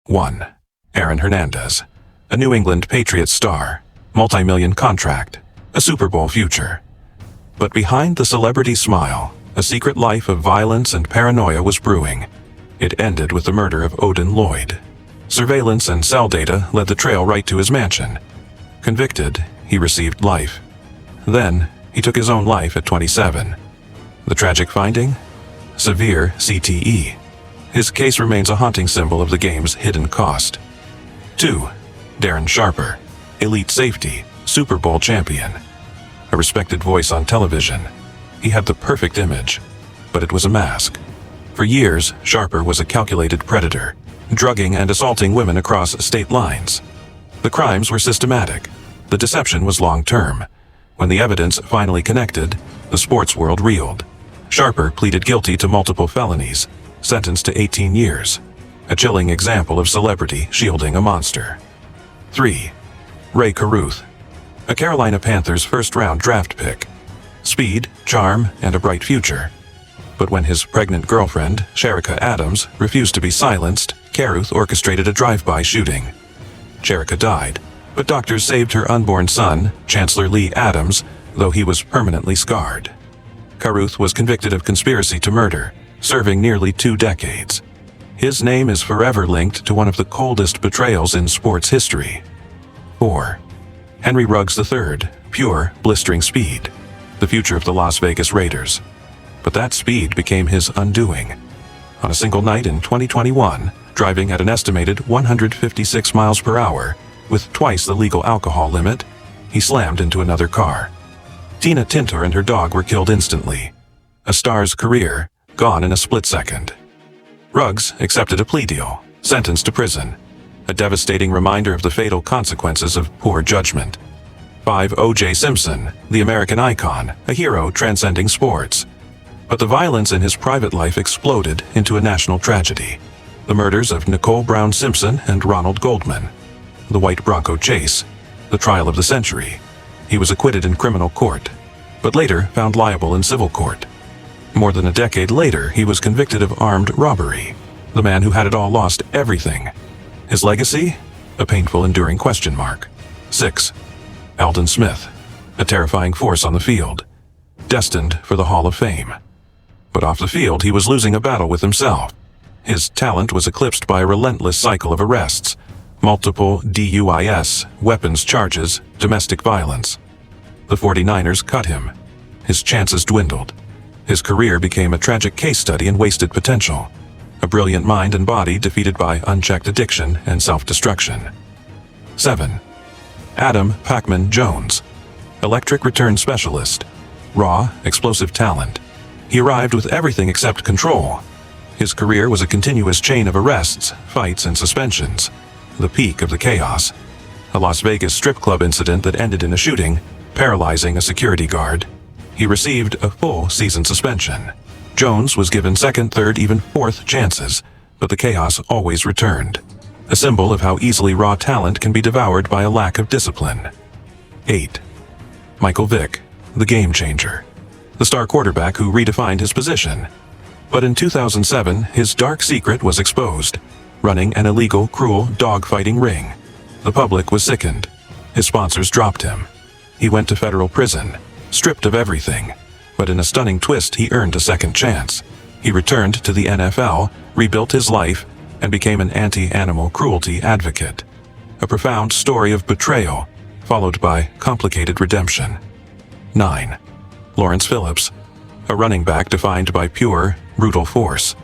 1. Aaron Hernandez, a New England Patriots star, multi-million contract, a Super Bowl future. But behind the celebrity smile, a secret life of violence and paranoia was brewing. It ended with the murder of Aldon Lloyd. Surveillance and cell data led the trail right to his mansion. Convicted, he received life. Then, he took his own life at 27. The tragic finding? Severe CTE. His case remains a haunting symbol of the game's hidden cost. 2. Darren Sharper, elite safety, Super Bowl champion. A respected voice on television. He had the perfect image, but it was a mask. For years, Sharper was a calculated predator, drugging and assaulting women across state lines. The crimes were systematic. The deception was long-term. When the evidence finally connected, the sports world reeled. Sharper pleaded guilty to multiple felonies, sentenced to 18 years. A chilling example of celebrity shielding a monster. 3. Ray Carruth, a Carolina Panthers first-round draft pick. Speed, charm, and a bright future. But when his pregnant girlfriend, Sherika Adams, refused to be silenced, Carruth orchestrated a drive-by shooting. Sherika died, but doctors saved her unborn son, Chancellor Lee Adams, though he was permanently scarred. Carruth was convicted of conspiracy to murder, serving nearly 2 decades. His name is forever linked to one of the coldest betrayals in sports history. 4. Henry Ruggs III, pure, blistering speed, the future of the Las Vegas Raiders. But that speed became his undoing. On a single night in 2021, driving at an estimated 156 miles per hour, with twice the legal alcohol limit, he slammed into another car. Tina Tintor and her dog were killed instantly. A star's career gone in a split second. Ruggs accepted a plea deal, sentenced to prison. A devastating reminder of the fatal consequences of poor judgment. 5. O.J. Simpson, the American icon, a hero transcending sports. But the violence in his private life exploded into a national tragedy. The murders of Nicole Brown Simpson and Ronald Goldman. The white Bronco chase. The trial of the century. He was acquitted in criminal court, but later found liable in civil court. More than a decade later, he was convicted of armed robbery. The man who had it all lost everything. His legacy? A painful, enduring question mark. 6. Aldon Smith, a terrifying force on the field, destined for the Hall of Fame. But off the field, he was losing a battle with himself. His talent was eclipsed by a relentless cycle of arrests, multiple DUIs, weapons charges, domestic violence. The 49ers cut him. His chances dwindled. His career became a tragic case study in wasted potential. A brilliant mind and body defeated by unchecked addiction and self-destruction. 7. Adam Pacman Jones, electric return specialist, raw, explosive talent. He arrived with everything except control. His career was a continuous chain of arrests, fights, and suspensions. The peak of the chaos. A Las Vegas strip club incident that ended in a shooting, paralyzing a security guard. He received a full season suspension. Jones was given second, third, even fourth chances, but the chaos always returned. A symbol of how easily raw talent can be devoured by a lack of discipline. 8. Michael Vick, the game changer. The star quarterback who redefined his position. But in 2007, his dark secret was exposed. Running an illegal, cruel dogfighting ring. The public was sickened. His sponsors dropped him. He went to federal prison, stripped of everything. But in a stunning twist, he earned a second chance. He returned to the NFL, rebuilt his life, and became an anti-animal cruelty advocate. A profound story of betrayal, followed by complicated redemption. 9. Lawrence Phillips, a running back defined by pure, brutal force.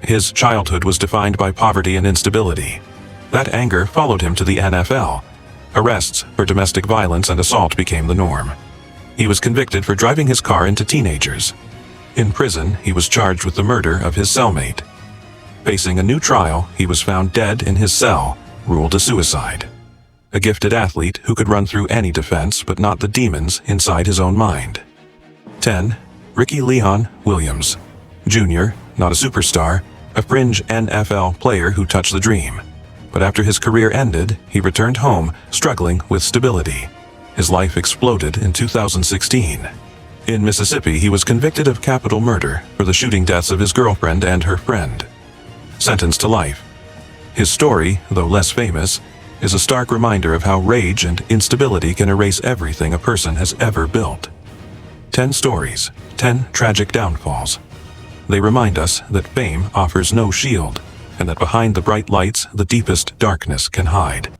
His childhood was defined by poverty and instability. That anger followed him to the NFL. Arrests for domestic violence and assault became the norm. He was convicted for driving his car into teenagers. In prison, he was charged with the murder of his cellmate. Facing a new trial, he was found dead in his cell, ruled a suicide. A gifted athlete who could run through any defense but not the demons inside his own mind. 10. Ricky Leon Williams, Jr., not a superstar, a fringe NFL player who touched the dream. But after his career ended, he returned home, struggling with stability. His life exploded in 2016. In Mississippi, he was convicted of capital murder for the shooting deaths of his girlfriend and her friend. Sentenced to life. His story, though less famous, is a stark reminder of how rage and instability can erase everything a person has ever built. 10 stories, 10 tragic downfalls. They remind us that fame offers no shield, and that behind the bright lights, the deepest darkness can hide.